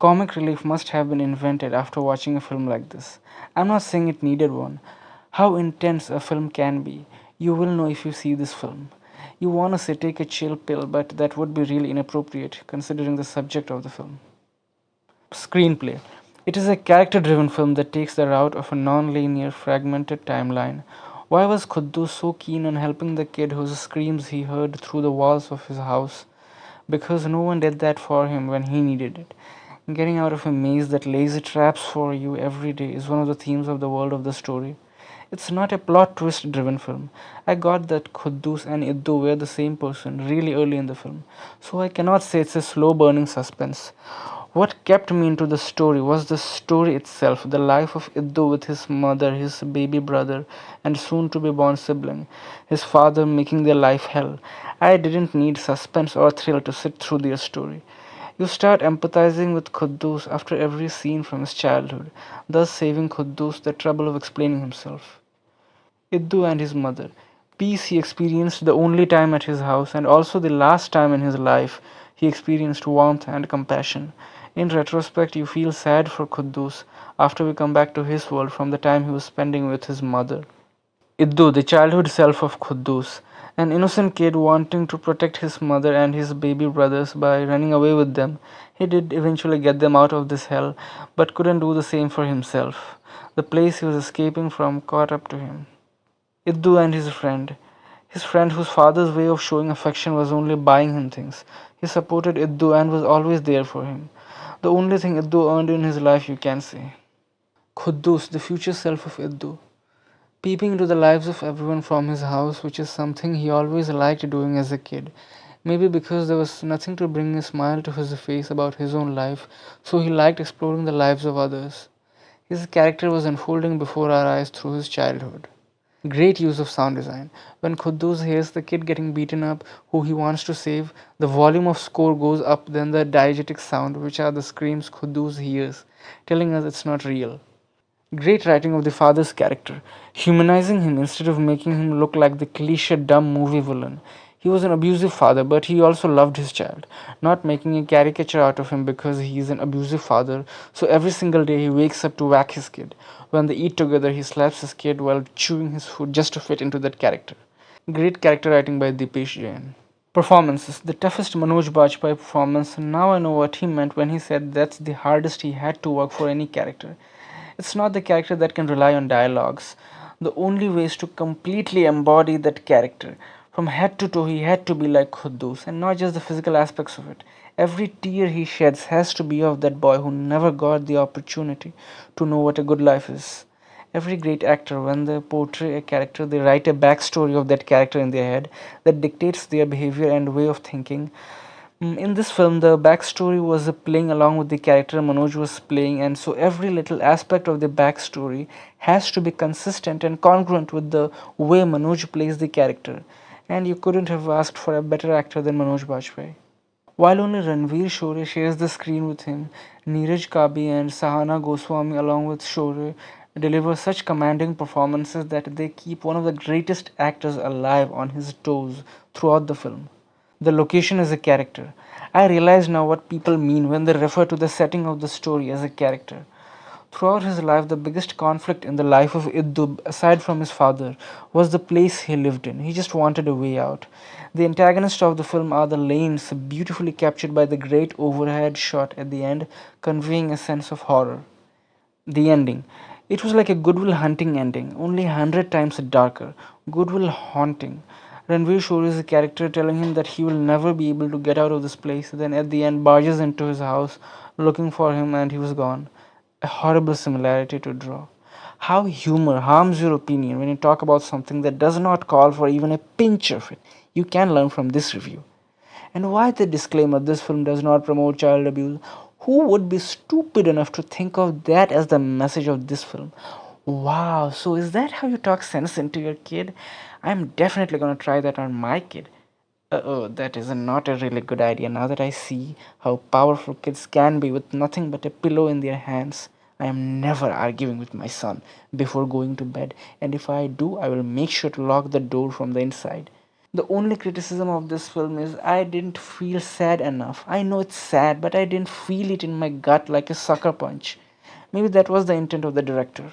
Comic relief must have been invented after watching a film like this. I'm not saying it needed one. How intense a film can be, you will know if you see this film. You wanna say take a chill pill, but that would be really inappropriate considering the subject of the film. Screenplay. It is a character driven film that takes the route of a non linear, fragmented timeline. Why was Khuddus so keen on helping the kid whose screams he heard through the walls of his house? Because no one did that for him when he needed it. Getting out of a maze that lays traps for you every day is one of the themes of the world of the story. It's not a plot twist driven film. I got that Khuddus and Iddu were the same person really early in the film, so I cannot say it's a slow burning suspense. What kept me into the story was the story itself, the life of Iddu with his mother, his baby brother, and soon to be born sibling, his father making their life hell. I didn't need suspense or thrill to sit through their story. You start empathizing with Khuddus after every scene from his childhood, thus saving Khuddus the trouble of explaining himself. Iddu and his mother. Peace he experienced the only time at his house and also the last time in his life he experienced warmth and compassion. In retrospect, you feel sad for Khuddus after we come back to his world from the time he was spending with his mother. Iddu, the childhood self of Khuddus, an innocent kid wanting to protect his mother and his baby brothers by running away with them. He did eventually get them out of this hell, but couldn't do the same for himself. The place he was escaping from caught up to him. Iddu and his friend whose father's way of showing affection was only buying him things. He supported Iddu and was always there for him. The only thing Iddu earned in his life, you can say. Khuddus, the future self of Iddu, peeping into the lives of everyone from his house, which is something he always liked doing as a kid. Maybe because there was nothing to bring a smile to his face about his own life, so he liked exploring the lives of others. His character was unfolding before our eyes through his childhood. Great use of sound design. When Khuddus hears the kid getting beaten up who he wants to save, the volume of score goes up, then the diegetic sound, which are the screams Khuddus hears, telling us it's not real. Great writing of the father's character, humanizing him instead of making him look like the cliche dumb movie villain. He was an abusive father, but he also loved his child, not making a caricature out of him because he is an abusive father. So every single day he wakes up to whack his kid. When they eat together, he slaps his kid while chewing his food just to fit into that character. Great character writing by Dipesh Jain. Performances. The toughest Manoj Bajpayee performance. Now I know what he meant when he said that's the hardest he had to work for any character. It's not the character that can rely on dialogues. The only way is to completely embody that character. From head to toe, he had to be like Khuddus, and not just the physical aspects of it. Every tear he sheds has to be of that boy who never got the opportunity to know what a good life is. Every great actor, when they portray a character, they write a backstory of that character in their head that dictates their behavior and way of thinking. In this film, the backstory was playing along with the character Manoj was playing, and so every little aspect of the backstory has to be consistent and congruent with the way Manoj plays the character. And you couldn't have asked for a better actor than Manoj Bajpayee. While only Ranveer Shore shares the screen with him, Neeraj Kabi and Sahana Goswami, along with Shore, deliver such commanding performances that they keep one of the greatest actors alive on his toes throughout the film. The location is a character. I realize now what people mean when they refer to the setting of the story as a character. Throughout his life, the biggest conflict in the life of Iddu, aside from his father, was the place he lived in. He just wanted a way out. The antagonists of the film are the lanes, beautifully captured by the great overhead shot at the end, conveying a sense of horror. The ending. It was like a Goodwill Hunting ending, only 100 times darker. Goodwill Haunting. Ranveer Shore is a character telling him that he will never be able to get out of this place, then at the end barges into his house looking for him and he was gone. A horrible similarity to draw. How humor harms your opinion when you talk about something that does not call for even a pinch of it. You can learn from this review. And why the disclaimer this film does not promote child abuse? Who would be stupid enough to think of that as the message of this film? Wow, so is that how you talk sense into your kid? I'm definitely gonna try that on my kid. Oh, that is not a really good idea now that I see how powerful kids can be with nothing but a pillow in their hands. I am never arguing with my son before going to bed, and if I do, I will make sure to lock the door from the inside. The only criticism of this film is I didn't feel sad enough. I know it's sad, but I didn't feel it in my gut like a sucker punch. Maybe that was the intent of the director.